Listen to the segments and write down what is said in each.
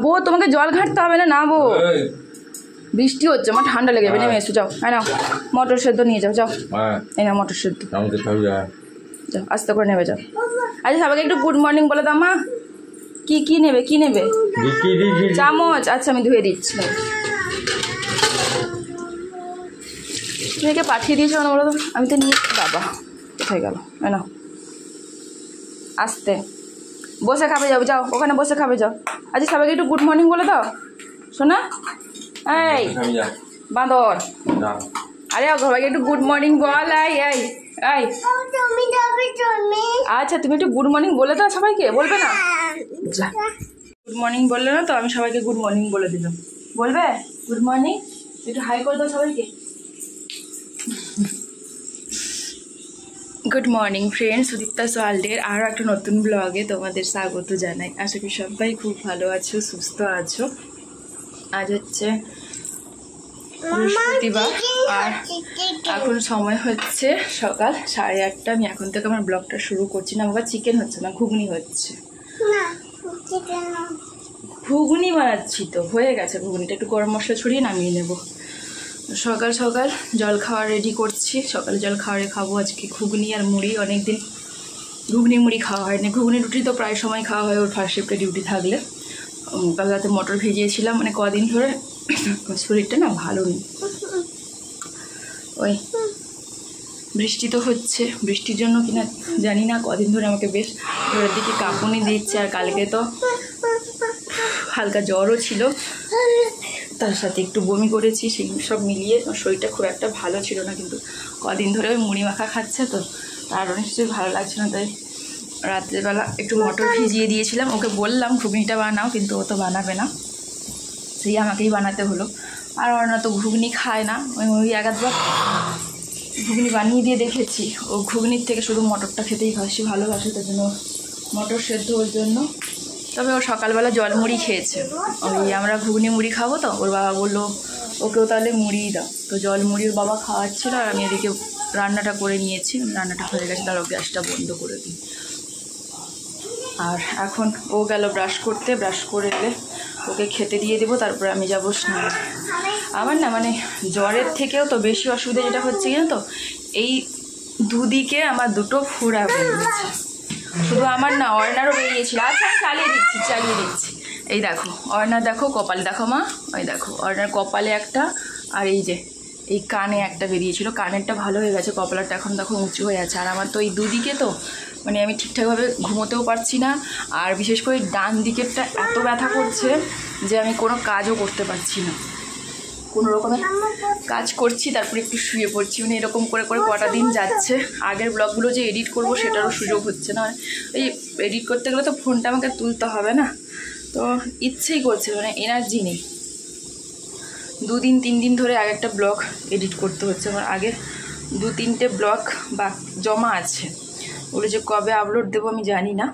বো তোমাকে জল ঘাটতে হবে না বো, বৃষ্টি হচ্ছে, আমার ঠান্ডা লেগে যাবে। নেমে এসো, যাও। হ্যাঁ না, মটর সেদ্ধ নিয়ে যাও, যাও। এই না মটর সেদ্ধ, যাও আস্তে করে নেবে, যাও। আচ্ছা সবাইকে একটু গুড মর্নিং বলে দাও মা। কি কি নেবে, কি নেবে? চামচ, আচ্ছা আমি ধুয়ে দিচ্ছি। তুমি একে পাঠিয়ে দিয়েছো না বলো তো? আমি তো নিয়ে, বাবা কোথায় গেল? না আস্তে, বসে খাবে, যাও যাও, ওখানে বসে খাবে, যাও। আচ্ছা সবাইকে একটু গুড মর্নিং বলে দাও শোনা। এই বাঁদর, আরে সবাইকে একটু গুড মর্নিং বল। এই এই এই, আচ্ছা তুমি একটু গুড মর্নিং বলে দাও সবাইকে। বলবে না? যা, গুড মর্নিং বললে না তো, আমি সবাইকে গুড মর্নিং বলে দিলাম। বলবে গুড মর্নিং? একটু হাই করে দাও সবাইকে। গুড মর্নিং ফ্রেন্ডস, সুদীপ্তা ওয়ার্ল্ডের আরও একটা নতুন ব্লগে তোমাদের স্বাগত জানাই। আশা করি সবাই খুব ভালো আছো, সুস্থ আছো। আজ হচ্ছে বৃহস্পতিবার আর এখন সময় হচ্ছে সকাল 8:30। আমি এখন থেকে আমার ব্লগটা শুরু করছি। না বাবা, চিকেন হচ্ছে না, ঘুগনি হচ্ছে। ঘুগনি বানাচ্ছি তো, হয়ে গেছে ঘুগনিটা, একটু গরম মশলা ছড়িয়ে নামিয়ে নেব। সকাল সকাল জল খাওয়া রেডি করছি। সকালে জল খাওয়ারে খাবো আজকে ঘুগনি আর মুড়ি। অনেকদিন ঘুগনি মুড়ি খাওয়া হয়নি। ঘুগনি রুটি তো প্রায় সময় খাওয়া হয় ওর ফার্স্ট শিফটে ডিউটি থাকলে। কাল রাতে মটর ভিজিয়েছিলাম, মানে কদিন ধরে শরীরটা না ভালো নেই। ওই বৃষ্টি তো হচ্ছে, বৃষ্টির জন্য কিনা জানি না কদিন ধরে আমাকে বেশ ঘরের দিকে কাঁপুনি দিচ্ছে। আর কালকে তো হালকা জ্বরও ছিল, তার সাথে একটু বমি করেছি। সেই সব মিলিয়ে শরীরটা খুব একটা ভালো ছিল না। কিন্তু কদিন ধরে ওই মুড়ি মাখা খাচ্ছে তো, তার নিশ্চয়ই ভালো লাগছে না। তাই রাত্রেবেলা একটু মটর ভিজিয়ে দিয়েছিলাম। ওকে বললাম ঘুগনিটা বানাও, কিন্তু ও তো বানাবে না, সেই আমাকেই বানাতে হলো। আর ওরা তো ঘুগনি খায় না। ওই একবার ঘুগনি বানিয়ে দিয়ে দেখেছি, ও ঘুগনির থেকে শুধু মটরটা খেতেই ভালোবাসে, তার জন্য মটর সেদ্ধ ওর জন্য। তবে ও সকালবেলা জল মুড়ি খেয়েছে। ওই আমরা ঘুগনি মুড়ি খাবো তো, ওর বাবা বললো ওকেও তাহলে মুড়িই দাও। তো জল মুড়ি ওর বাবা খাওয়াচ্ছিল, আর আমি এদিকে রান্নাটা করে নিয়েছি। রান্নাটা হয়ে গেছে, তার গ্যাসটা বন্ধ করে দিই। আর এখন ও গেল ব্রাশ করতে, ব্রাশ করে এলে ওকে খেতে দিয়ে দেবো, তারপরে আমি যাবো স্নান। আমার না মানে জ্বরের থেকেও তো বেশি অসুবিধা যেটা হচ্ছে কিনা তো, এই দুদিকে আমার দুটো ফোড়া বেরিয়েছে। শুধু আমার না, অর্ণারও বেরিয়েছিল। আচ্ছা চালিয়ে দিচ্ছি। এই দেখো অর্ণার, দেখো কপালে, দেখো মা, ওই দেখো অর্ণার কপালে একটা, আর এই যে এই কানে একটা বেরিয়েছিল। কানেরটা ভালো হয়ে গেছে, কপালটা এখন দেখো উঁচু হয়ে আছে। আর আমার তো এই দুদিকে তো মানে আমি ঠিকঠাকভাবে ঘুমোতেও পারছি না। আর বিশেষ করে ডান দিকেরটা এত ব্যথা করছে যে আমি কোনো কাজও করতে পারছি না। কোনো রকমের কাজ করছি, তারপরে একটু শুয়ে পড়ছি। মানে এরকম করে করে কটা দিন যাচ্ছে। আগের ব্লগগুলো যে এডিট করব সেটারও সুযোগ হচ্ছে না। এই এডিট করতে গেলে তো ফোনটা আমাকে তুলতে হবে না, তো ইচ্ছেই করছে, মানে এনার্জি নেই। 2-3 দিন ধরে আগে একটা ব্লগ এডিট করতে হচ্ছে। আমার আগে 2-3টে ব্লগ বা জমা আছে, ওগুলো যে কবে আপলোড দেবো আমি জানি না।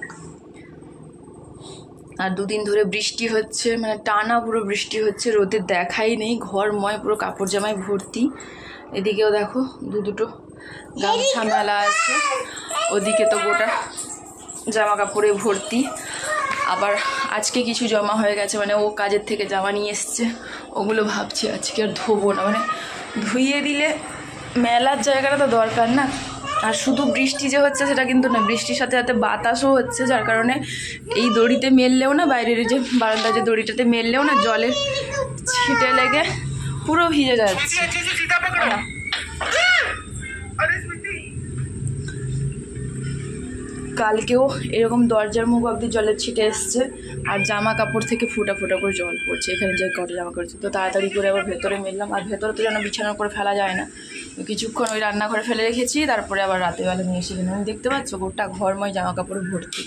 আর 2 দিন ধরে বৃষ্টি হচ্ছে, মানে টানা পুরো বৃষ্টি হচ্ছে, রোদের দেখাই নেই। ঘরময় পুরো কাপড় জামায় ভর্তি। এদিকেও দেখো দুটো গামছা মেলা আছে, ওদিকে তো গোটা জামা কাপড়ে ভর্তি। আবার আজকে কিছু জমা হয়ে গেছে, মানে ও কাজের থেকে জামা নিয়ে এসছে, ওগুলো ভাবছি আজকে আর ধোবো না। মানে ধুইয়ে দিলে মেলার জায়গাটা তো দরকার না। আর শুধু বৃষ্টি যে হচ্ছে সেটা কিন্তু না, বৃষ্টির সাথে সাথে বাতাসও হচ্ছে, যার কারণে এই দড়িতে মেললেও না, বাইরের যে বারান্দার যে দড়িটাতে মেললেও না, জলে ছিটে লেগে পুরো ভিজে যাচ্ছে। কালকেও এরকম দরজার মুখ অবধি জলের ছিটে এসছে, আর জামা কাপড় থেকে ফোঁটা ফোঁটা করে জল পড়ছে। এখানে যে কটা জামা কাপড়, তো তাড়াতাড়ি করে আবার ভেতরে মেললাম। আর ভেতরে তো যেন বিছানা করে ফেলা যায় না, কিছুক্ষণ ওই রান্নাঘরে ফেলে রেখেছি, তারপরে আবার রাতেবেলা নিয়ে এসে কিনে দেখতে পাচ্ছ গোটা ঘরময় জামা কাপড়ে ভর্তি।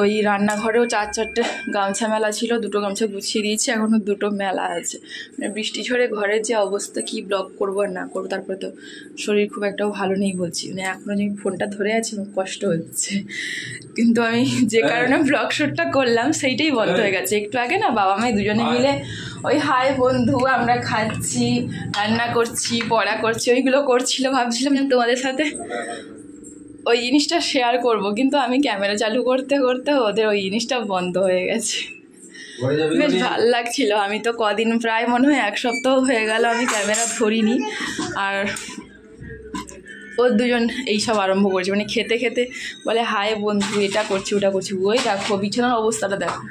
ওই রান্নাঘরেও 4-4টে গামছা মেলা ছিল, 2টো গামছা গুছিয়ে দিয়েছি, এখনও 2টো মেলা আছে। মানে বৃষ্টি ঝড়ে ঘরের যে অবস্থা, কি ব্লগ করবো আর না করবো। তারপরে তো শরীর খুব একটাও ভালো নেই বলছি, মানে এখনও যে ফোনটা ধরে আছি আমার কষ্ট হচ্ছে। কিন্তু আমি যে কারণে ব্লগ শ্যুটটা করলাম সেইটাই বন্ধ হয়ে গেছে। একটু আগে না বাবা মাই দুজনে মিলে ওই হাই বন্ধু আমরা খাচ্ছি, রান্না করছি, পড়া করছি, ওইগুলো করছিল। ভাবছিলাম তোমাদের সাথে ওই জিনিসটা শেয়ার করব, কিন্তু আমি ক্যামেরা চালু করতে করতে ওদের ওই জিনিসটা বন্ধ হয়ে গেছে। বেশ ভাল লাগছিল। আমি তো কদিন প্রায় মনে হয় 1 সপ্তাহ হয়ে গেল আমি ক্যামেরা ধরিনি। আর ওর দুজন এইসব আরম্ভ করেছে, মানে খেতে খেতে বলে হায় বন্ধু এটা করছি ওটা করছি। ওই দেখো বিছানার অবস্থাটা দেখো,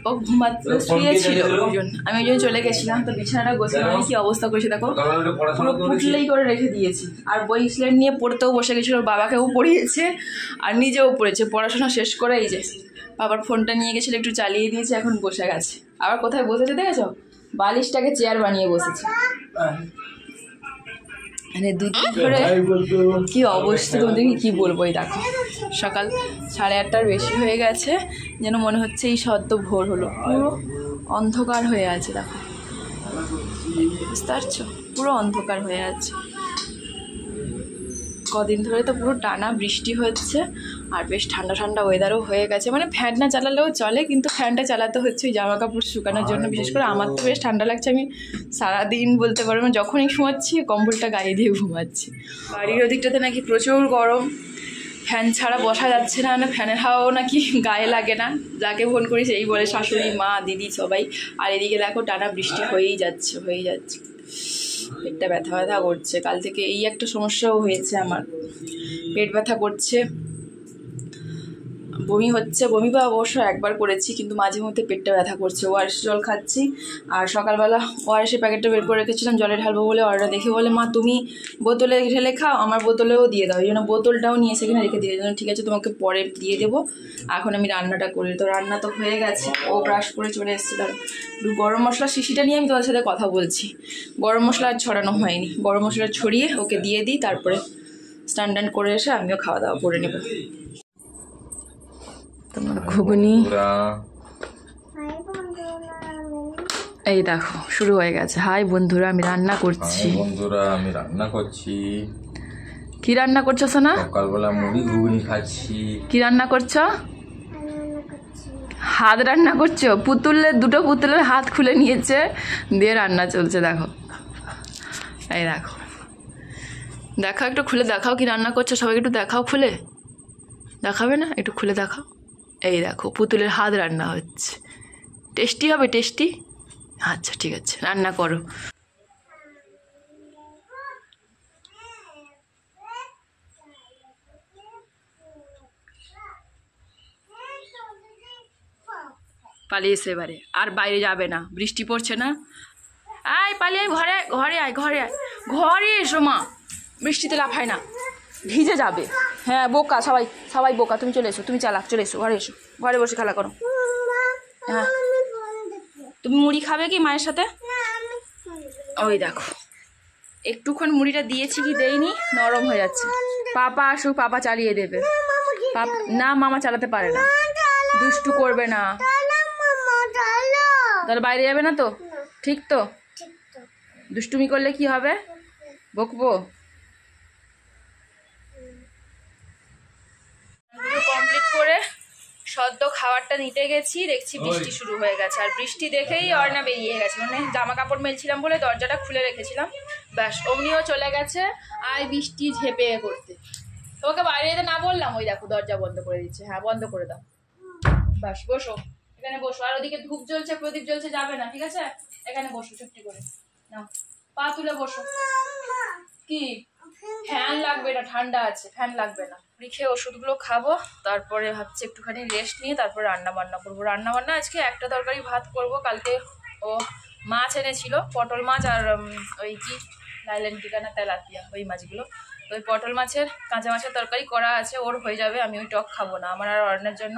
ও ঘুমাতে শুয়েছিল দুজন, আমি ওই জন্য চলে গেছিলাম। তো বিছানাটা গোছানো আমি কি অবস্থা করেছি দেখো, পুরো পুটলেই করে রেখে দিয়েছি। আর বই স্লেট নিয়ে পড়তেও বসে গেছিলো, ওর বাবাকেও পড়িয়েছে আর নিজেও পড়েছে। পড়াশোনা শেষ করে এই যে বাবার ফোনটা নিয়ে গেছিলো, একটু চালিয়ে দিয়েছে, এখন বসে গেছে। আবার কোথায় বসেছে দেখেছো, বালিশটাকে চেয়ার বানিয়ে বসেছে। মানে দুদিন ধরে কি অবস্থা তোমাদেরকে কি বলবো। এই দেখো সকাল 8:30টার বেশি হয়ে গেছে, যেন মনে হচ্ছে এই সদ্য ভোর হলো। পুরো অন্ধকার হয়ে আছে দেখো, বুঝতে পারছো, পুরো অন্ধকার হয়ে আছে। কদিন ধরে তো পুরো টানা বৃষ্টি হচ্ছে আর বেশ ঠান্ডা ঠান্ডা ওয়েদারও হয়ে গেছে। মানে ফ্যান না চালালেও চলে, কিন্তু ফ্যানটা চালাতে হচ্ছে ওই জামা কাপড় শুকানোর জন্য। বিশেষ করে আমার তো বেশ ঠান্ডা লাগছে, আমি সারাদিন বলতে পারবো যখনই ঘুমাচ্ছি কম্বলটা গায়ে দিয়ে ঘুমাচ্ছি। বাড়ির ওদিকটাতে নাকি প্রচুর গরম, ফ্যান ছাড়া বসা যাচ্ছে না, না ফ্যানের হাওয়াও নাকি গায়ে লাগে না। যাকে ফোন করি সেই বলে শাশুড়ি মা দিদি সবাই। আর এদিকে দেখো টানা বৃষ্টি হয়েই যাচ্ছে। পেটটা ব্যথা ব্যথা করছে কাল থেকে, এই একটা সমস্যাও হয়েছে আমার, পেট ব্যথা করছে, বমি হচ্ছে। বমি বা অবশ্য একবার করেছি, কিন্তু মাঝে মধ্যে পেটটা ব্যথা করছে। ওআরএস জল খাচ্ছি, আর সকালবেলা ওআরএসের প্যাকেটটা বের করে রেখেছিলাম জলে ঢালবো বলে। অর্ডার দেখে বলে মা তুমি বোতলে ঢেলে খাও, আমার বোতলেও দিয়ে দাও। এই জন্য বোতলটাও নিয়ে সেখানে রেখে দিয়ে জন্য ঠিক আছে তোমাকে পরে দিয়ে দেবো, এখন আমি রান্নাটা করি। তো রান্না তো হয়ে গেছে, ও ব্রাশ করে চলে এসছে। তার গরম মশলা শিশিটা নিয়ে আমি তোমার সাথে কথা বলছি। গরম মশলা আর ছড়ানো হয়নি, গরম মশলা ছড়িয়ে ওকে দিয়ে দিই, তারপরে স্ট্যান্ড করে এসে আমিও খাওয়া দাওয়া করে নেব। তোমার ঘুগনি এই দেখো শুরু হয়ে গেছে। হাই বন্ধুরা আমি রান্না করছি। কি রান্না করছো সোনা? সকালবেলা মুড়ি ঘুগনি খাচ্ছি। কি রান্না করছো? হাত রান্না করছো? দুটো পুতুলের হাত খুলে নিয়েছে, দিয়ে রান্না চলছে দেখো। এই দেখো দেখাও, একটু খুলে দেখাও কি রান্না করছো, সবাইকে একটু দেখাও, খুলে দেখাবে না? একটু খুলে দেখাও। এই দেখো পুতুলের হাত রান্না হচ্ছে। টেস্টি হবে? টেস্টি? আচ্ছা ঠিক আছে, রান্না করো। পালিয়েছে এবারে, আর বাইরে যাবে না, বৃষ্টি পড়ছে না। আয় পালিয়ে ঘরে আয়, ঘরে এসো মা, বৃষ্টিতে লাফায় না, ভিজে যাবে। হ্যাঁ বোকা, সবাই বোকা। তুমি চলে এসো, তুমি চালাক, চলে এসো, ঘরে এসো, ঘরে বসে খেলা করো। হ্যাঁ তুমি মুড়ি খাবে কি মায়ের সাথে? ওই দেখো একটুক্ষণ মুড়িটা দিয়েছি কি দেইনি, নরম হয়ে যাচ্ছে। পাপা আসুক, পাপা চালিয়ে দেবে। না মামা চালাতে পারে না, দুষ্টু করবে না। তাহলে বাইরে যাবে না তো? ঠিক তো? দুষ্টুমি করলে কি হবে? বকবো? কমপ্লিট করে সদ্য খাবারটা নিতে গেছি, দেখছি বৃষ্টি শুরু হয়ে গেছে। আর বৃষ্টি দেখেই অর্ণা বেরিয়ে গেছে, মানে জামা কাপড় মেলছিলাম বলে দরজাটা খুলে রেখেছিলাম, ব্যাস অমনিও চলে গেছে আর বৃষ্টি ঝেপে করতে। তোমাকে বাইরে যেতে না বললাম, ওই দেখো দরজা বন্ধ করে দিচ্ছে। হ্যাঁ বন্ধ করে দাও, ব্যাস বসো এখানে বসো। আর ওদিকে ধূপ জ্বলছে, প্রদীপ জ্বলছে, যাবে না, ঠিক আছে? এখানে বসো চুপটি করে, নাও পা তুলে বসো। কি ফ্যান লাগবে না, ঠান্ডা আছে, ফ্যান লাগবে না। লিখে ওষুধগুলো খাবো, তারপরে ভাবছি একটুখানি রেস্ট নিয়ে তারপরে রান্না বান্না করবো। রান্না বান্না আজকে একটা তরকারি ভাত করব। কালকে ও মাছ এনেছিল, পটল মাছ আর ওই কি লাইল্যান্ড টিকানা তেলাপিয়া, ওই মাছগুলো। তো ওই পটল মাছের কাঁচা মাছের তরকারি করা আছে, ওর হয়ে যাবে। আমি ওই টক খাবো না, আমার আর অর্ণের জন্য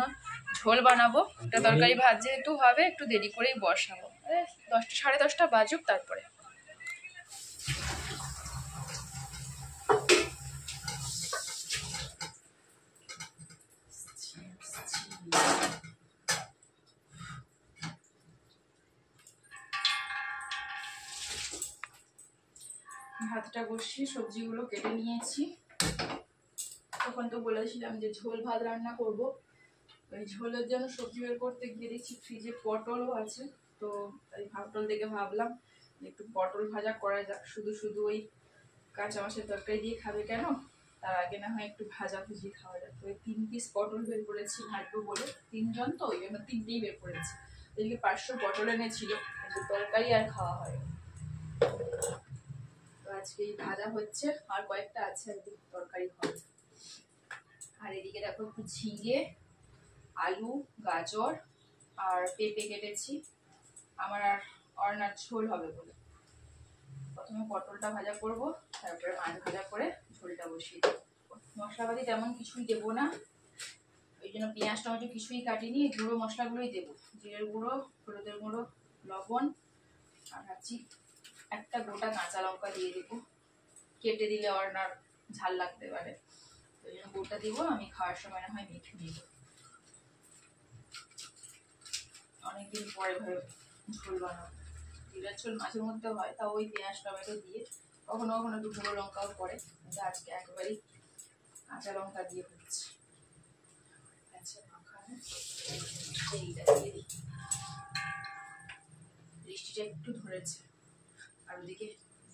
ঝোল বানাবো। একটা তরকারি ভাত যেহেতু হবে, একটু দেরি করেই বসাবো, 10টা 10:30 বাজুক তারপরে। ভাতটা বসিয়ে সবজিগুলো কেটে নিয়েছি। তখন তো বলেছিলাম যে ঝোল ভাত রান্না করব। ওই ঝোলের জন্য সবজি বের করতে গিয়ে দেখছি ফ্রিজে পটলও আছে। তো তাই পটল দেখে ভাবলাম একটু পটল ভাজা করা যাক। শুধু ওই কাঁচা মাছের তরকারি দিয়ে খাবে কেন, তার আগে না হয় একটু ভাজাভুজি খাওয়া যাবে। ওই 3 পিস পটল বের করেছি ভাজবো বলে, 3 জন তো ওই জন্য 3টেই বের করেছি। এদিকে 500 পটল এনেছিল, কিন্তু তরকারি আর খাওয়া হয়নি। তো আজকে এই ভাজা হচ্ছে, আর কয়েকটা আছে একদিন তরকারি হবে। আর এদিকে দেখো একটু ঝিঙে, আলু, গাজর আর পেঁপে কেটেছি আমার আর অর্ণার ঝোল হবে বলে। প্রথমে পটলটা ভাজা করব, তারপরে মাছ ভাজা করে ঝোলটা বসিয়ে দেবো। মশলাপাতি তেমন কিছুই দেবো না, ওই জন্য পেঁয়াজ টমেটো কিছুই কাটিনি, গুঁড়ো মশলাগুলোই দেবো। জিরের গুঁড়ো, হলুদের গুঁড়ো, লবণ, আর ভাবছি একটা গোটা কাঁচা লঙ্কা দিয়ে দেবো, কেটে দিলে অর্ণার ঝাল লাগতে পারে, ওই জন্য গোটা দেবো। আমি খাওয়ার সময় না হয় মেখে নেব। অনেকদিন পরে ভাবে ঝোল বানাবো, জিরার ঝোল মাঝে মধ্যে হয়, তাও ওই পেঁয়াজ টমেটো দিয়ে, কখনো কখনো একটু গুঁড়ো লঙ্কাও পড়ে, কিন্তু আজকে একেবারেই কাঁচা লঙ্কা দিয়ে হচ্ছে। আচ্ছা মাখানো এইটা দিয়ে দিই। বৃষ্টিটা একটু ধরেছে, আর ওদিকে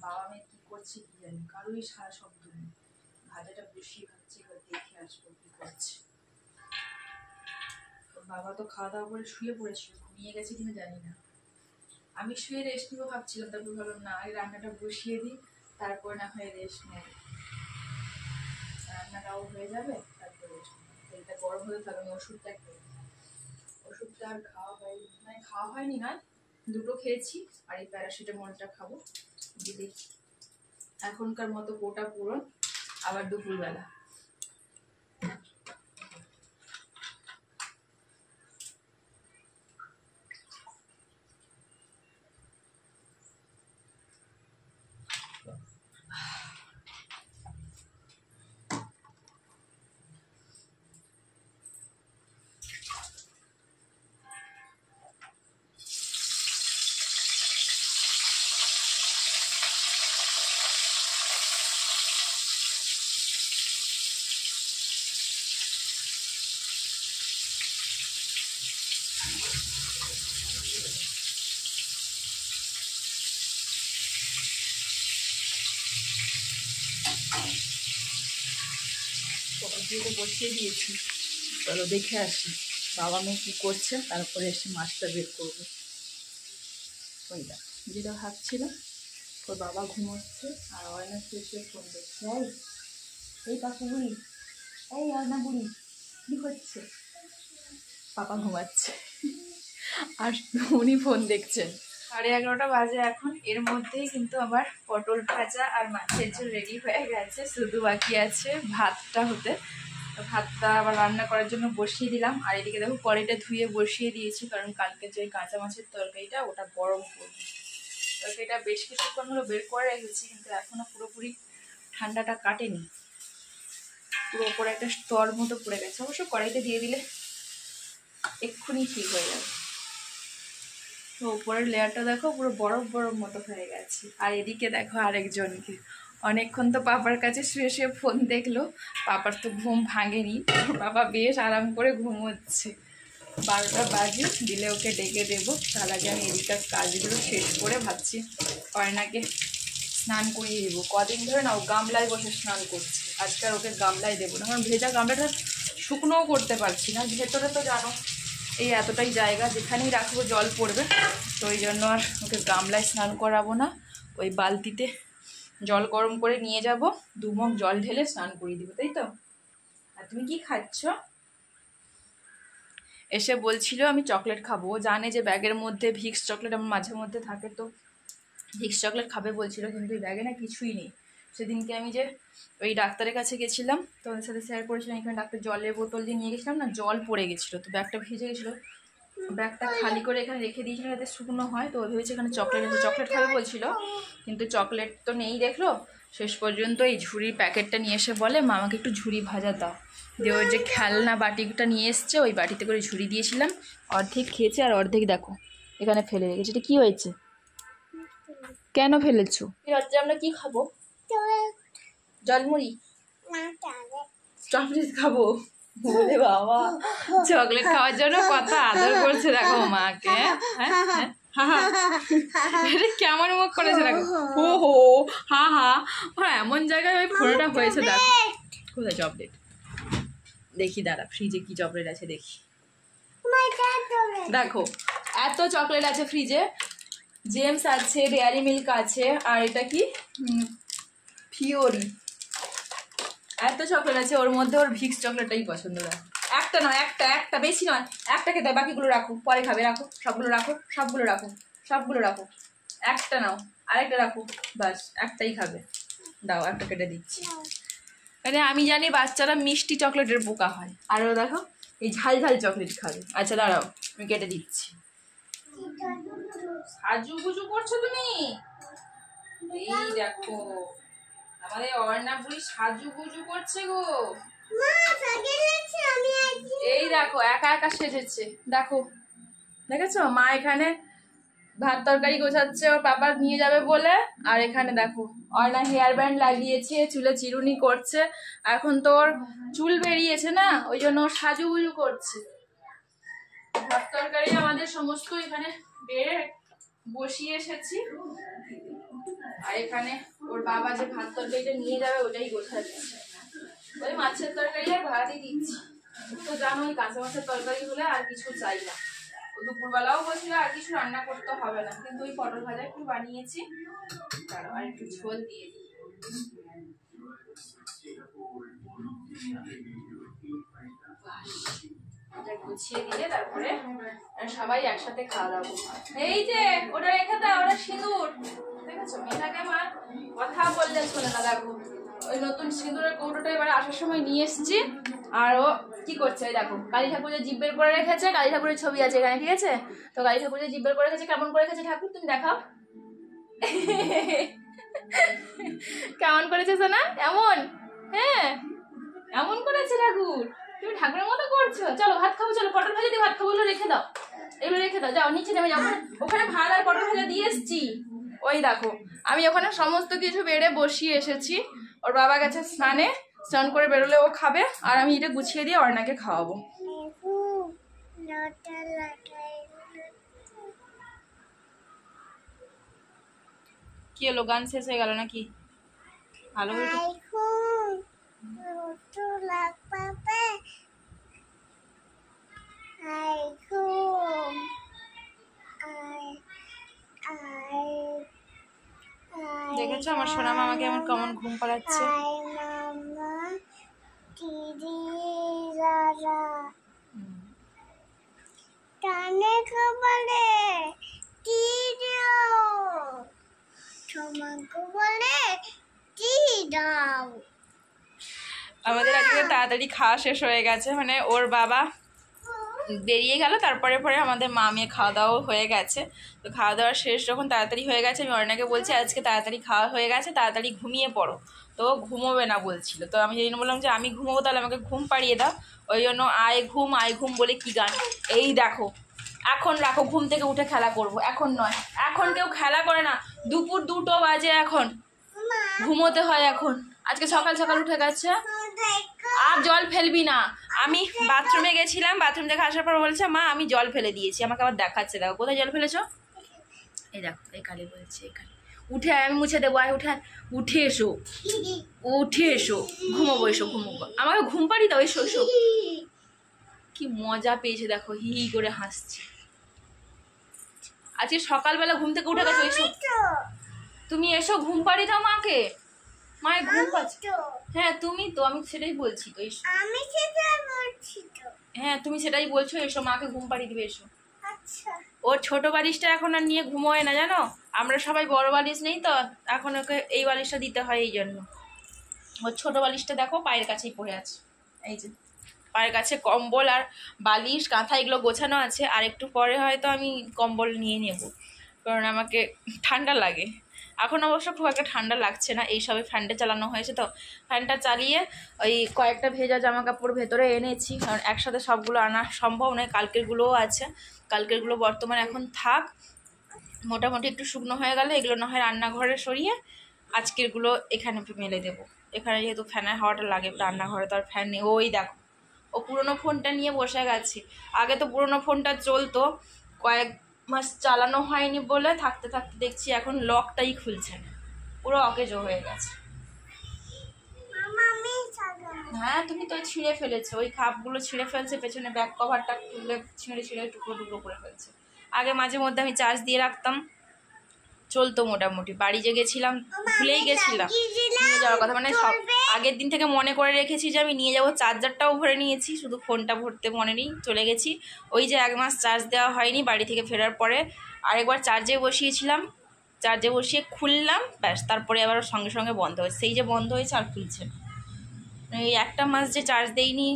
বাবা মেয়ে কি করছে কি জানি, কারোই সারা শব্দ নেই। ভাজাটা বসিয়ে ভাবছি, এবার দেখে আসবো কি করছে। বাবা তো খাওয়া দাওয়া করে শুয়ে পড়েছিল, ঘুমিয়ে গেছে কিনা জানি না। আমি শুয়ে রেস্ট নিবো ভাবছিলাম, তারপর ভাবলাম না, আগে রান্নাটা বসিয়ে দিই, তারপর না হয় রেস্ট নেব। রান্নাটাও হয়ে যাবে, তারপর রেস্ট নেব। এটা গরম হতে থাকবে। আমি ওষুধটা খেয়ে, ওষুধটা আর খাওয়া হয়নি, মানে খাওয়া হয়নি না, 2টো খেয়েছি, আর এই প্যারাসিটামলটা খাবো। দেখি এখনকার মতো কোটা পূরণ, আবার দুপুরবেলা। সবজিগুলো বসিয়ে দিয়েছি, চলো দেখে আসি বাবা মেয়ে কি করছে, তারপরে এসে মাছটা বের করবো। ওইটা যেটা ভাবছিলাম, ওর বাবা ঘুমোচ্ছে আর অয়না শুয়ে ফোন দেখছে। এই পাখি বুড়ি, এই অয়না বুড়ি কি হচ্ছে? পাপা ঘুমাচ্ছে আর উনি ফোন দেখছেন। 11:30 বাজে এখন। এর মধ্যেই কিন্তু আবার পটল ভাজা আর মাছের ঝোল রেডি হয়ে গেছে, শুধু বাকি আছে ভাতটা হতে। তো ভাতটা আবার রান্না করার জন্য বসিয়ে দিলাম। আর এদিকে দেখো কড়াইটা ধুয়ে বসিয়ে দিয়েছি, কারণ কালকে যে কাঁচা মাছের তরকারিটা ওটা গরম করবো। তরকারিটা বেশ কিছুক্ষণ হলো বের করে রেখেছি, কিন্তু এখনো পুরোপুরি ঠান্ডাটা কাটেনি, পুরো ওপরে একটা স্তর মতো পড়ে গেছে। অবশ্য কড়াইতে দিয়ে দিলে এক্ষুনি ঠিক হয়ে যাবে। তো উপরের লেয়ারটা দেখো পুরো বরফ বরফ মতো হয়ে গেছে। আর এদিকে দেখো আরেকজনকে, অনেকক্ষণ তো পাপার কাছে শুয়ে শুয়ে ফোন দেখলো, পাপার তো ঘুম ভাঙেনি, বাবা বেশ আরাম করে ঘুমোচ্ছে। 12টা বাজে, দিলে ওকে ডেকে দেবো। তার আগে আমি এদিকটার কাজগুলো শেষ করে ভাবছি অয়নাকে স্নান করিয়ে দেবো। কদিন ধরে না ও গামলায় বসে স্নান করছে, আজকে আর ওকে গামলায় দেবো না, কারণ ভেজা গামলাটা শুকনোও করতে পারছি না। ভেতরে তো জানো এই এতটাই জায়গা, যেখানেই রাখবো জল পড়বে, তো ওই জন্য আর ওকে গামলায় স্নান করাবো না। ওই বালতিতে জল গরম করে নিয়ে যাব, 2 মগ জল ঢেলে স্নান করিয়ে দেবো, তাই তো? আর তুমি কি খাচ্ছ? এসে বলছিল আমি চকলেট খাবো, ও জানে যে ব্যাগের মধ্যে ভিক্স চকলেট আমার মাঝে মধ্যে থাকে, তো ভিক্স চকলেট খাবে বলছিল, কিন্তু এই ব্যাগে না কিছুই নেই। সেদিনকে আমি যে ওই ডাক্তারের কাছে গেছিলাম, তো ওদের সাথে শেয়ার করেছিলাম, এখানে ডাক্তার জলের বোতল দিয়ে নিয়ে গেছিলাম না, জল পড়ে গেছিলো, তো ব্যাগটা ভিজে গেছিলো। ব্যাগটা খালি করে এখানে রেখে দিয়েছিল যাতে শুকনো হয়, তো ও ভেবেছে এখানে চকলেট আছে, চকলেট খাবে বলছিল, কিন্তু চকলেট তো নেই দেখলো। শেষ পর্যন্ত এই ঝুড়ির প্যাকেটটা নিয়ে এসে বলে মা আমাকে একটু ঝুড়ি ভাজা দাও। দিয়ে ওই যে খেলনা বাটিটা নিয়ে এসছে, ওই বাটিতে করে ঝুড়ি দিয়েছিলাম, অর্ধেক খেয়েছে আর অর্ধেক দেখো এখানে ফেলে রেখেছে। এটা কী হয়েছে? কেন ফেলেছো? রাত্রে আমরা কি খাবো? জলমুড়ি, চকলেট খাবো বলে বাবা চকলেট খাওয়ার জন্য কত আদর করছে দেখো মাকে। কেমন মুখ করেছে দেখো, হো হো হা হা। এমন জায়গায় ওই ফোনটা হয়েছে দেখো, কোথায় চকলেট? দেখি দাঁড়া, ফ্রিজে কি চকলেট আছে দেখি। দেখো এত চকলেট আছে ফ্রিজে। জেমস আছে, ডেয়ারি মিল্ক আছে, আর এটা কি ফিওরি। এত চকলেট আছে, ওর মধ্যে ওর ভিক্স চকলেটটাই পছন্দ হয়। একটা নয়, একটা বেশি নয়, একটা খেতে হয়, বাকিগুলো রাখো, পরে খাবে। রাখো সবগুলো, রাখো সবগুলো, রাখো সবগুলো, রাখো। একটা নাও, আরেকটা রাখো, বাস একটাই খাবে। দাও, একটা কেটে দিচ্ছি। মানে আমি জানি বাচ্চারা মিষ্টি চকলেটের পোকা হয়, আর ও দেখো এই ঝাল ঝাল চকলেট খাবে। আচ্ছা দাঁড়াও, আমি কেটে দিচ্ছি। সাজুগুজু করছো তুমি? এই দেখো আমাদের অর্ণা বুড়ি সাজুগুজু করছে গো। এই দেখো একা একা সেজেছে, দেখো দেখেছো? মা এখানে ভাত তরকারি গোছাচ্ছে ওর পাপা নিয়ে যাবে বলে, আর এখানে দেখো অর্ণা হেয়ার ব্যান্ড লাগিয়েছে, চুলে চিরুনি করছে। এখন তো ওর চুল বেরিয়েছে না, ওই জন্য ওর সাজুগুজু করছে। ভাত তরকারি আমাদের সমস্ত এখানে বেড়ে বসিয়ে এসেছি, আর এখানে ওর বাবা যে ভাত তরকারিটা নিয়ে যাবে ওটাই গোছাচ্ছে। ওই মাছের তরকারি আর ভাতই দিচ্ছি। তো জানো ওই কাঁচা মাছের তরকারি হলে আর কিছু চাই না। দুপুরবেলাও বলছিল আর কিছু রান্না করতে হবে না, কিন্তু ওই পটল ভাজা একটু বানিয়েছি, আর একটু ঝোল দিয়ে দিই। গুছিয়ে দিলে তারপরে সবাই একসাথে খাওয়া দাওয়া। এই যে ওটা রেখে দাও, ওটা সিঁদুর। দেখেছো মেয়েটাকে আমার কথা বললে শোনে না। দেখো ওই নতুন সিঁদুরের কৌটোটা এবারে আসার সময় নিয়ে এসেছি, আর ও কি করছে দেখো, কালী ঠাকুরের জিভ বের করে রেখেছে। কালী ঠাকুরের ছবি আছে এখানে, ঠিক আছে? তো কালী ঠাকুরের জিভ বের করে রেখেছে। কেমন করে রেখেছে ঠাকুর তুমি দেখাও। কেমন করেছে সোনা? এমন? হ্যাঁ এমন করেছে ঠাকুর। তুমি ঠাকুরের মতো করছো। চলো ভাত খাবো, চলো পটল ভাজা দিয়ে ভাত খাবো। এগুলো রেখে দাও, এগুলো রেখে দাও। যাও নিচে নেমে যাও, ওখানে ভাত আর পটল ভাজা দিয়ে এসছি। ওই দেখো আমি ওখানে সমস্ত কিছু বেড়ে বসিয়ে এসেছি। ওর বাবা গেছে স্নানে, স্নান করে বেরোলে ও খাবে, আর আমি এটা গুছিয়ে দিয়ে অর্ণাকে খাওয়াবো। কি হলো, গান শেষ হয়ে গেল নাকি? ভালো দেখেছো আমার সোনা মামাকে আমার কেমন ঘুম পাড়াচ্ছে। আমাদের আজকে তাড়াতাড়ি খাওয়া শেষ হয়ে গেছে, মানে ওর বাবা বেরিয়ে গেল, তারপরে পরে আমাদের মা মেয়ে খাওয়া দাওয়া হয়ে গেছে। তো খাওয়া দাওয়া শেষ যখন তাড়াতাড়ি হয়ে গেছে, আমি অর্ণাকে বলছি আজকে তাড়াতাড়ি খাওয়া হয়ে গেছে, তাড়াতাড়ি ঘুমিয়ে পড়ো। তো ঘুমোবে না বলছিল, তো আমি যেদিন বললাম যে আমি ঘুমোবো তাহলে আমাকে ঘুম পাড়িয়ে দাও। ওই জন্য আয় ঘুম বলে কি গান। এই দেখো এখন রাখো, ঘুম থেকে উঠে খেলা করব। এখন নয়, এখন কেউ খেলা করে না, দুপুর 2টো বাজে, এখন ঘুমোতে হয়। এখন আজকে সকাল সকাল উঠে গেছে। আর জল ফেলবি না। আমি বাথরুমে গেছিলাম, বাথরুম থেকে আসার পর বলছে মা আমি জল ফেলে দিয়েছি। আমাকে আবার দেখাচ্ছে, দেখো কোথায় জল ফেলেছো। এই দেখো এখানে বলছে, এখানে। উঠে আমি মুছে দেবো। আয় উঠে, উঠে এসো, উঠে এসো, ঘুমোবো, এসো ঘুমোবো। আমাকে ঘুম পাড়ি দাও, এসো এসো। কি মজা পেয়েছে দেখো, হি হি করে হাসছে। আজকে সকালবেলা ঘুম থেকে উঠে গেছো, এসো তুমি, এসো ঘুম পাড়ি দাও মাকে। মায়ের ঘুম পাচ্ছে। হ্যাঁ তুমি তো, আমি সেটাই বলছি তো, এসো। হ্যাঁ তুমি সেটাই বলছো, এসো মাকে ঘুম পাড়িয়ে দিবে, এসো। ওর ছোট বালিশটা এখন আর নিয়ে ঘুমোয় না জানো, আমরা সবাই বড় বালিশ নেই তো, এখন ওকে এই বালিশটা দিতে হয়। এই জন্য ওর ছোট বালিশটা দেখো পায়ের কাছেই পড়ে আছে। এই যে পায়ের কাছে কম্বল আর বালিশ কাঁথা এগুলো গোছানো আছে। আর একটু পরে হয়তো আমি কম্বল নিয়ে নেব, কারণ আমাকে ঠান্ডা লাগে। এখন অবশ্য খুব একটা ঠান্ডা লাগছে না, এই সবে ফ্যানটা চালানো হয়েছে, তো ফ্যানটা চালিয়ে ওই কয়েকটা ভেজা জামা কাপড় ভেতরে এনেছি, কারণ একসাথে সবগুলো আনা সম্ভব নয়। কালকেরগুলোও আছে, কালকেরগুলো বর্তমানে এখন থাক, মোটামুটি একটু শুকনো হয়ে গেলে এগুলো না হয় রান্নাঘরে সরিয়ে আজকেরগুলো এখানে মেলে দেবো। এখানে যেহেতু ফ্যানের হাওয়াটা লাগে, রান্নাঘরে তো আর ফ্যান নেই। ওই দেখো ও পুরোনো ফোনটা নিয়ে বসে গেছে। আগে তো পুরোনো ফোনটা চলতো, কয়েক মাস চালানো হয়নি বলে থাকতে থাকতে দেখছি এখন লকটাই খুলছে না, পুরো অকেজো হয়ে গেছে। হ্যাঁ তুমি তো ছিঁড়ে ফেলেছো, ওই খাপগুলো ছিঁড়ে ফেলছে, পেছনে ব্যাক কভারটা খুলে ছিঁড়ে ছিঁড়ে টুকরো টুকরো করে ফেলছে। আগে মাঝে মধ্যে আমি চার্জ দিয়ে রাখতাম, চলতো মোটামুটি। বাড়ি যে গেছিলাম ভুলেই গেছিলাম নিয়ে যাওয়ার কথা, মানে সব আগের দিন থেকে মনে করে রেখেছি যে আমি নিয়ে যাবো, চার্জারটাও ভরে নিয়েছি, শুধু ফোনটা ভরতে মনে নেই, চলে গেছি। ওই যে 1 মাস চার্জ দেওয়া হয়নি, বাড়ি থেকে ফেরার পরে আরেকবার চার্জে বসিয়েছিলাম, চার্জে বসিয়ে খুললাম, ব্যাস তারপরে আবার সঙ্গে সঙ্গে বন্ধ হয়েছে। সেই যে বন্ধ হয়েছে আর খুলছে না। এই 1টা মাস যে চার্জ দেইনি,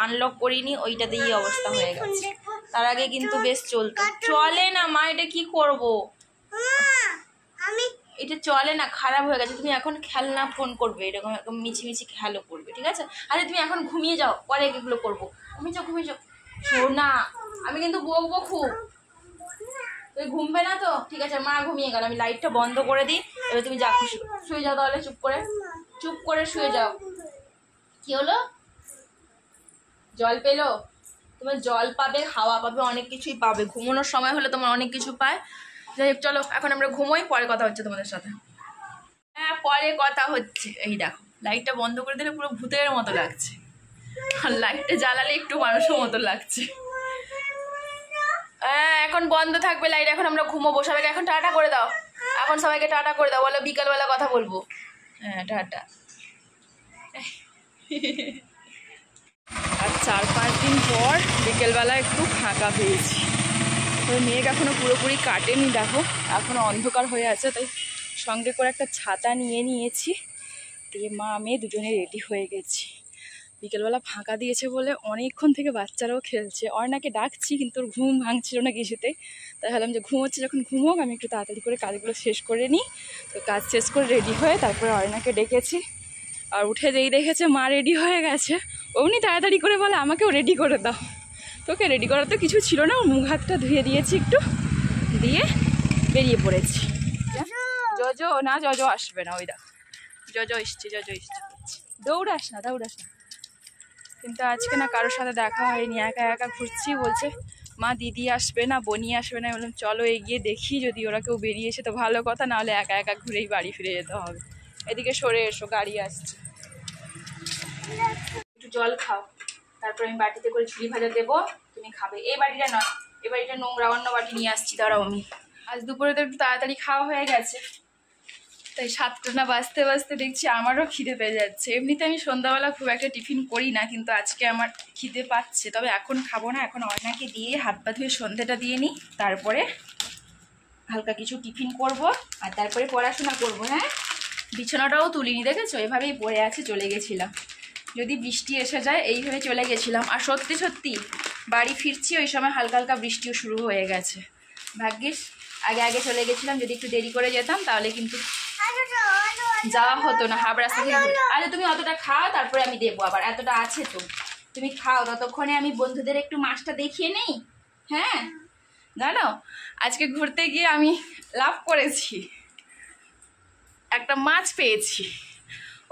আনলক করিনি, ওইটা দিয়েই অবস্থা হয়ে গেছে। তার আগে কিন্তু বেশ চলতো। চলে না মা, এটা কি করবো, এটা চলে না, খারাপ হয়ে গেছে। তুমি এখন খেলনা ফোন করবে, এরকম এরকম মিছিমিছি খেলো করবে, ঠিক আছে? আরে তুমি এখন ঘুমিয়ে যাও, পরে এগুলো করবো। ঘুমিয়ে যাও, ঘুমিয়ে যাও। শোন না, আমি কিন্তু বকবো খুব। তুই ঘুমবে না তো? ঠিক আছে, মা ঘুমিয়ে গেল, আমি লাইটটা বন্ধ করে দিই। এবার তুমি যা খুশি শুয়ে যাও, তাহলে চুপ করে শুয়ে যাও। কি হলো? জল পেলো? তোমার জল পাবে, হাওয়া পাবে, অনেক কিছুই পাবে। ঘুমানোর সময় হলে তোমার অনেক কিছু পায়। যাই হোক, চলো এখন আমরা ঘুমোই, পরে কথা হচ্ছে তোমাদের সাথে। হ্যাঁ, পরে কথা হচ্ছে। এই দেখো, লাইটটা বন্ধ করে দিলে পুরো ভূতের মতো লাগছে, আর লাইটটা জ্বালালে একটু মানুষের মতো লাগছে। হ্যাঁ, এখন বন্ধ থাকবে লাইট, এখন আমরা ঘুমোবো। সবাইকে এখন টাটা করে দাও, এখন সবাইকে টাটা করে দাও, বলো বিকালবেলা কথা বলবো। হ্যাঁ, টাটা। আর 4-5 দিন পর বিকেলবেলা একটু ফাঁকা পেয়েছি। ওই মেঘ এখনও পুরোপুরি কাটেনি, দেখো এখনও অন্ধকার হয়ে আছে, তাই সঙ্গে করে একটা ছাতা নিয়ে নিয়েছি। দিয়ে মা মেয়ে দুজনে রেডি হয়ে গেছি। বিকেলবেলা ফাঁকা দিয়েছে বলে অনেকক্ষণ থেকে বাচ্চারাও খেলছে। অর্ণাকে ডাকছি, কিন্তু ওর ঘুম ভাঙছিল না কিছুতে। তাই ভাবলাম যে ঘুমোচ্ছে যখন ঘুমোক, আমি একটু তাড়াতাড়ি করে কাজগুলো শেষ করে নিই। তো কাজ শেষ করে রেডি হয়ে তারপরে অর্ণাকে ডেকেছি। আর উঠে যেই দেখেছে মা রেডি হয়ে গেছে, অমনি তাড়াতাড়ি করে বলে আমাকেও রেডি করে দাও। তোকে রেডি করার তো কিছু ছিল না, ওর মুখ হাতটা ধুয়ে দিয়েছি একটু, দিয়ে বেরিয়ে পড়েছি। জজো না, জজো আসবে না, ওই দেখো জজো এসছে, দৌড়াস না। কিন্তু আজকে না কারোর সাথে দেখা হয়নি, একা একা ঘুরছি। বলছে মা দিদি আসবে না, বনি আসবে না। বললাম চলো এগিয়ে দেখি, যদি ওরা কেউ বেরিয়ে এসে তো ভালো কথা, নাহলে একা একা ঘুরেই বাড়ি ফিরে যেতে হবে। এদিকে সরে এসো, গাড়ি আসছে। একটু জল খাও, তারপর আমি বাটিতে করে ঝুড়ি ভাজা দেবো, তুমি খাবে। এই বাটিটা নয়, এই বাটিটা নোংরা, অন্য বাটি নিয়ে আসছি, দাঁড়াও। আমি আজ দুপুরে তো একটু তাড়াতাড়ি খাওয়া হয়ে গেছে, তাই 7টা না বাজতে বাজতে দেখছি আমারও খিদে পেয়ে যাচ্ছে। এমনিতে আমি সন্ধ্যাবেলা খুব একটা টিফিন করি না, কিন্তু আজকে আমার খিদে পাচ্ছে। তবে এখন খাবো না, এখন অর্ণাকে দিয়ে হাত পা ধুয়ে সন্ধ্যাটা দিয়ে নিই, তারপরে হালকা কিছু টিফিন করব, আর তারপরে পড়াশোনা করব। হ্যাঁ, বিছানাটাও তুলিনি, দেখেছো এভাবেই পড়ে আছে, চলে গেছিলাম। যদি বৃষ্টি এসে যায়, এইভাবে চলে গেছিলাম। আর সত্যি বাড়ি ফিরছি, ওই সময় হালকা হালকা বৃষ্টিও শুরু হয়ে গেছে। ভাগ্যিস আগে চলে গেছিলাম, যদি একটু দেরি করে যেতাম তাহলে কিন্তু যাওয়া হতো না। হাফ রাস্তা থেকে। আরে তুমি অতটা খাও, তারপরে আমি দেবো, আবার এতটা আছে তো, তুমি খাও। ততক্ষণে আমি বন্ধুদের একটু মাছটা দেখিয়ে নেই। হ্যাঁ, জানো আজকে ঘুরতে গিয়ে আমি লাভ করেছি, একটা মাছ পেয়েছি।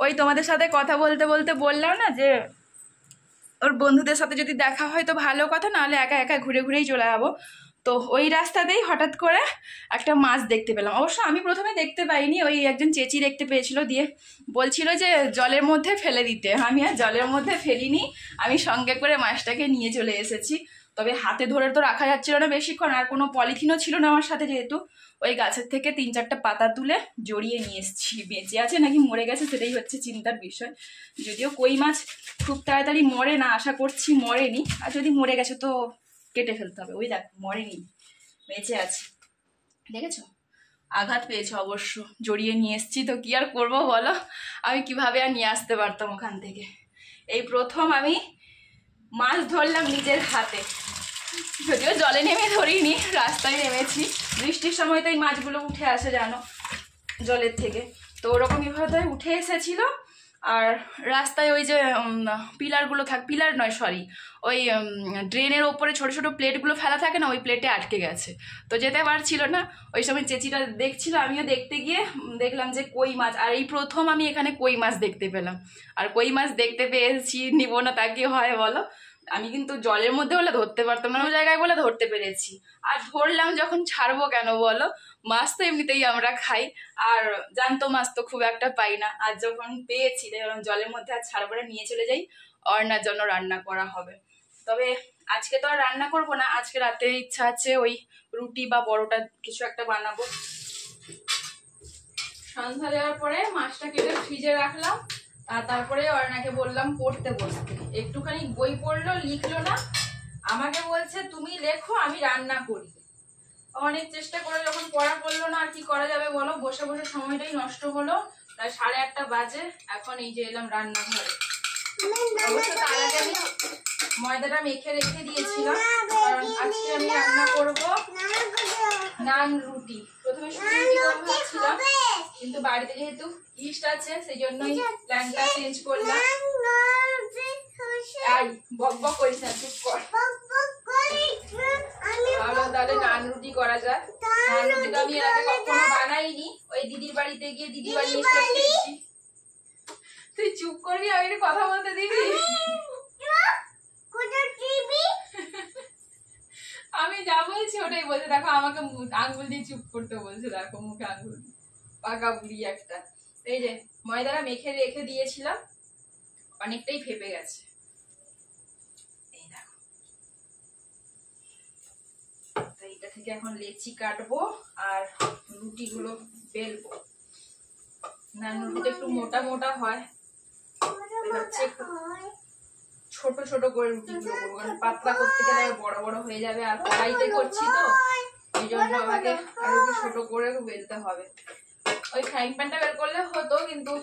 ওই তোমাদের সাথে কথা বলতে বলতে বললাম না যে ওর বন্ধুদের সাথে যদি দেখা হয় তো ভালো কথা, নাহলে একা একা ঘুরে ঘুরেই চলে যাবো। তো ওই রাস্তাতেই হঠাৎ করে একটা মাছ দেখতে পেলাম। অবশ্য আমি প্রথমে দেখতে পাইনি, ওই একজন চেঁচি দেখতে পেয়েছিল, দিয়ে বলছিল যে জলের মধ্যে ফেলে দিতে। আমি আর জলের মধ্যে ফেলিনি, আমি সঙ্গে করে মাছটাকে নিয়ে চলে এসেছি। তবে হাতে ধরে তো রাখা যাচ্ছিল না বেশিক্ষণ, আর কোনো পলিথিনও ছিল না আমার সাথে, যেহেতু ওই গাছের থেকে 3-4টা পাতা তুলে জড়িয়ে নিয়ে এসেছি। বেঁচে আছে নাকি মরে গেছে সেটাই হচ্ছে চিন্তার বিষয়। যদিও কই মাছ খুব তাড়াতাড়ি মরে না, আশা করছি মরেনি। আর যদি মরে গেছে তো কেটে ফেলতে হবে। ওই দেখ, মরেনি, বেঁচে আছে, দেখেছো? আঘাত পেয়েছে অবশ্য, জড়িয়ে নিয়ে এসেছি। তো কি আর করবো বলো, আমি কিভাবে আর নিয়ে আসতে পারতাম ওখান থেকে। এই প্রথম আমি মাছ ধরলাম নিজের হাতে, যদিও জলে নেমে ধরিনি, রাস্তায় নেমেছি। বৃষ্টির সময় তো এই মাছগুলো উঠে আসে জানো জলের থেকে, তো ওরকমই ভাবে উঠে এসেছিল। আর রাস্তায় ওই যে পিলারগুলো পিলার নয় সরি, ওই ড্রেনের ওপরে ছোট ছোট প্লেটগুলো ফেলা থাকে না, ওই প্লেটে আটকে গেছে, তো যেতে পারছিল না। ওই সময় চেঁচিটা দেখছিল, আমিও দেখতে গিয়ে দেখলাম যে কই মাছ। আর এই প্রথম আমি এখানে কই মাছ দেখতে পেলাম। আর কই মাছ দেখতে পেয়েছি, নিব না তা কি হয় বলো? আমি কিন্তু জলের মধ্যে বলে ধরতে পারতাম না, ওই জায়গায় বলে ধরতে পেরেছি। আর ধরলাম যখন ছাড়বো কেন বলো, মাছ তো এমনিতেই আমরা খাই, আর জ্যান্ত মাছ তো খুব একটা পাই না। আর যখন পেয়েছি যখন জলের মধ্যে আর ছাড়বো না, নিয়ে চলে যাই, অর্ণার জন্য রান্না করা হবে। তবে আজকে তো আর রান্না করব না, আজকে রাতে ইচ্ছা আছে ওই রুটি বা পরোটা কিছু একটা বানাবো। সন্ধ্যা দেওয়ার পরে মাছটা কেটে ফ্রিজে রাখলাম, আর তারপরে অর্ণাকে বললাম পড়তে বসতে। একটুখানি বই পড়লো, লিখলো না, আমাকে বলছে তুমি লেখো আমি রান্না করি। অনেক চেষ্টা করে যখন পড়া পড়লো না, আর কি করা যাবে বলো, বসে বসে সময়টাই নষ্ট হলো। তাই 1:30 বাজে, এখন এই যে এলাম রান্নাঘরে। অবশ্য তার আগে আমি ময়দাটা মেখে রেখে দিয়েছিলাম, কারণ আজকে আমি রান্না করবো নান রুটি। প্রথমে শুধু রুটি করবো ভাবছিলাম, কিন্তু বাড়িতে যেহেতু ইস্ট আছে সেই জন্যই প্ল্যানটা চেঞ্জ করলাম। বক বক করিস না, চুপ কর। তাহলে নান রুটি করা যায়। নান রুটিটা আমি এর আগে কখনো বানাইনি, ওই দিদির বাড়িতে গিয়ে দিদি বানিয়ে খেয়েছি। তুই চুপ করবি, আমি একটু কথা বলতে দিবি? আমি যা বলছি ওটাই বলছে। দেখো আমাকে আঙ্গুল দিয়ে চুপ করতে বলছে, দেখো মুখে আঙ্গুল, পাকা বুড়ি একটা। এই যে ময়দাটা মেখে রেখে দিয়েছিলাম, অনেকটাই ফেপে গেছে। এই দেখো, এইটা থেকে এখন লেচি কাটবো আর রুটিগুলো বেলবো। নান রুটিটা একটু মোটা মোটা হয়, ছোট ছোট করে রুটিগুলো করবো, কারণ পাতলা করতে গেলে বড় বড় হয়ে যাবে। আর কড়াইতে করছি তো, এই জন্য আমাকে আরো একটু ছোট করে বেলতে হবে। ওই ফ্রাইং প্যানটা বের করলে হতো, কিন্তু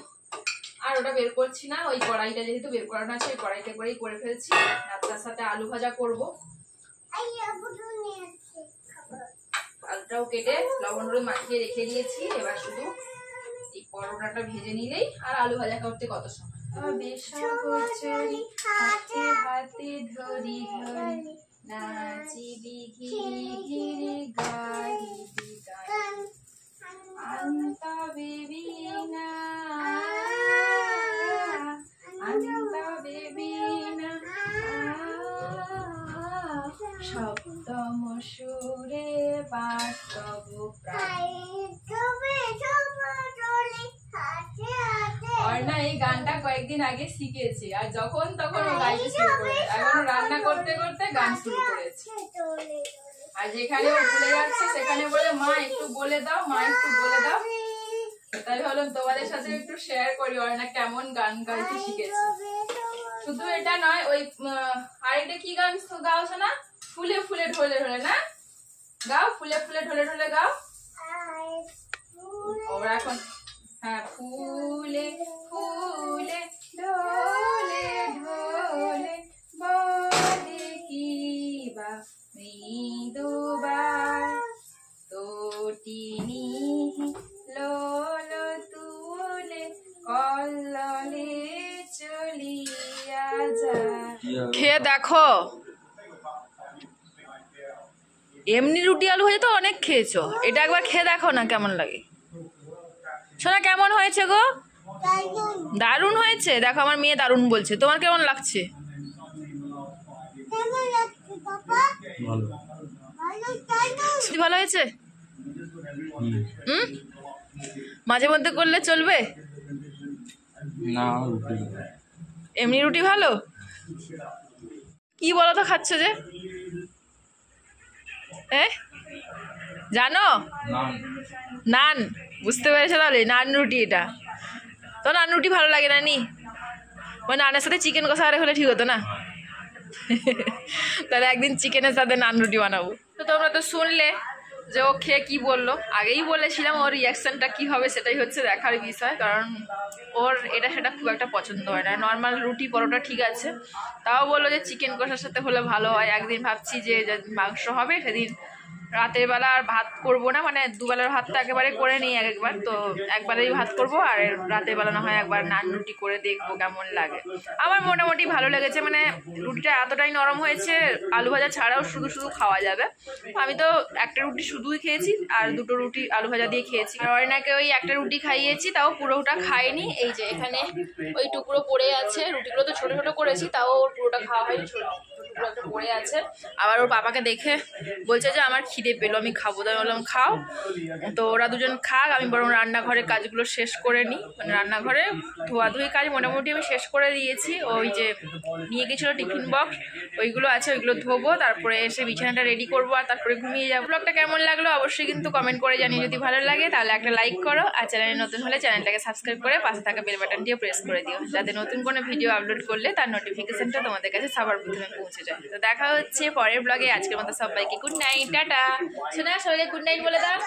আর ওটা বের করছি না। ওই কড়াইটা যেহেতু বের করানো আছে, ওই কড়াইতে করেই করে ফেলছি। আর তার সাথে আলু ভাজা করবো। আলুটাও কেটে লবণ হলুদ মাখিয়ে রেখে দিয়েছি। এবার শুধু এই পরোটাটা ভেজে নিলেই, আর আলু ভাজা করতে কত সময়। হাতে হাতে ধরি ধরি নাচিবি ঘিরি ঘিরি গাইবি গান আন্ত বেবিনা আন্ত বেবিনা সপ্তম সুরে বাস্তব প্রায়। অর্ণা এই গানটা কয়েকদিন আগে শিখেছে, আর যখন তখন ও গাইতে শুরু করে। এখন রান্না করতে করতে গান শুরু করেছে। আর যেখানে ও ভুলে যাচ্ছে সেখানে বলে মা একটু বলে দাও, মা একটু বলে দাও। তাই ভাবলাম তোমাদের সাথে একটু শেয়ার করি অর্ণা কেমন গান গাইতে শিখেছে। শুধু এটা নয়, ওই আরেকটা কি গান গাওছো না, ফুলে ফুলে ঢলে ঢলে, না গাও, ফুলে ফুলে ঢলে ঢলে গাও। ওরা এখন হ্যাঁ, ফুলে ফুলে ঢলে ঢলে বলে কি বা মৃদুবার তটিনী লোল তুলে কল্ললে চলিয়া যায়। খেয়ে দেখো, এমনি রুটি আলু ভাজা তো অনেক খেয়েছো, এটা একবার খেয়ে দেখো না কেমন লাগে। শোনা কেমন হয়েছে গো? দারুণ হয়েছে। দেখো আমার মেয়ে দারুণ বলছে, তোমার কেমন লাগছে? ভালো হয়েছে। মাঝে মধ্যে করলে চলবে না? এমনি রুটি ভালো। কি বলো তো খাচ্ছ যে? জানো নান, বুঝতে পেরেছো তাহলে? নান রুটি, এটা তো নান রুটি ভালো লাগে না নি? ওই নানের সাথে চিকেন কষা আরে হলে ঠিক হতো না? তাহলে একদিন চিকেনের সাথে নান রুটি বানাবো। তো তোমরা তো শুনলে যে ও খেয়ে কি বললো। আগেই বলেছিলাম ওর রিয়াকশনটা কি হবে সেটাই হচ্ছে দেখার বিষয়, কারণ ওর এটা সেটা খুব একটা পছন্দ হয় না। নর্মাল রুটি পরোটা ঠিক আছে, তাও বললো যে চিকেন কষার সাথে হলে ভালো হয়। একদিন ভাবছি যে মাংস হবে সেদিন রাতের বেলা আর ভাত করবো না, মানে দুবেলার ভাতটা একেবারে করে নিই একবার, তো একবারেই ভাত করবো, আর রাতের বেলা না হয় একবার নান রুটি করে দেখবো কেমন লাগে। আমার মোটামুটি ভালো লেগেছে, মানে রুটিটা এতটাই নরম হয়েছে, আলু ভাজা ছাড়াও শুধু শুধু খাওয়া যাবে। আমি তো একটা রুটি শুধুই খেয়েছি, আর দুটো রুটি আলু ভাজা দিয়ে খেয়েছি। আর অরিনাকে ওই একটা রুটি খাইয়েছি, তাও পুরোটা খায়নি। এই যে এখানে ওই টুকরো পড়ে আছে, রুটিগুলো তো ছোট ছোট করেছি, তাও পুরোটা খাওয়া হয়নি, এগুলো একটা পড়ে আছে। আবার ওর বাবাকে দেখে বলছে যে আমার খিদে পেলো, আমি খাবো। তো আমি বললাম খাও। তো ওরা দুজন খাক, আমি বরং রান্নাঘরের কাজগুলো শেষ করে নিই। মানে রান্নাঘরে ধোয়াধুয়ি কাজ মোটামুটি আমি শেষ করে দিয়েছি। ওই যে নিয়ে গেছিলো টিফিন বক্স ওইগুলো আছে, ওইগুলো ধোবো, তারপরে এসে বিছানাটা রেডি করবো আর তারপরে ঘুমিয়ে যাবো। ব্লগটা কেমন লাগলো অবশ্যই কিন্তু কমেন্ট করে জানিয়ে। যদি ভালো লাগে তাহলে একটা লাইক করো, আর চ্যানেলে নতুন হলে চ্যানেলটাকে সাবস্ক্রাইব করে পাশে থাকা বেল বাটনটিও প্রেস করে দিও, যাতে নতুন কোনো ভিডিও আপলোড করলে তার নোটিফিকেশনটা তোমাদের কাছে সবার প্রথমে পৌঁছে যায়। তো দেখা হচ্ছে পরের ব্লগে। আজকের মতো সবাইকে গুড নাইট, টাটা। শোনা সবাইকে গুড নাইট বলে দাও।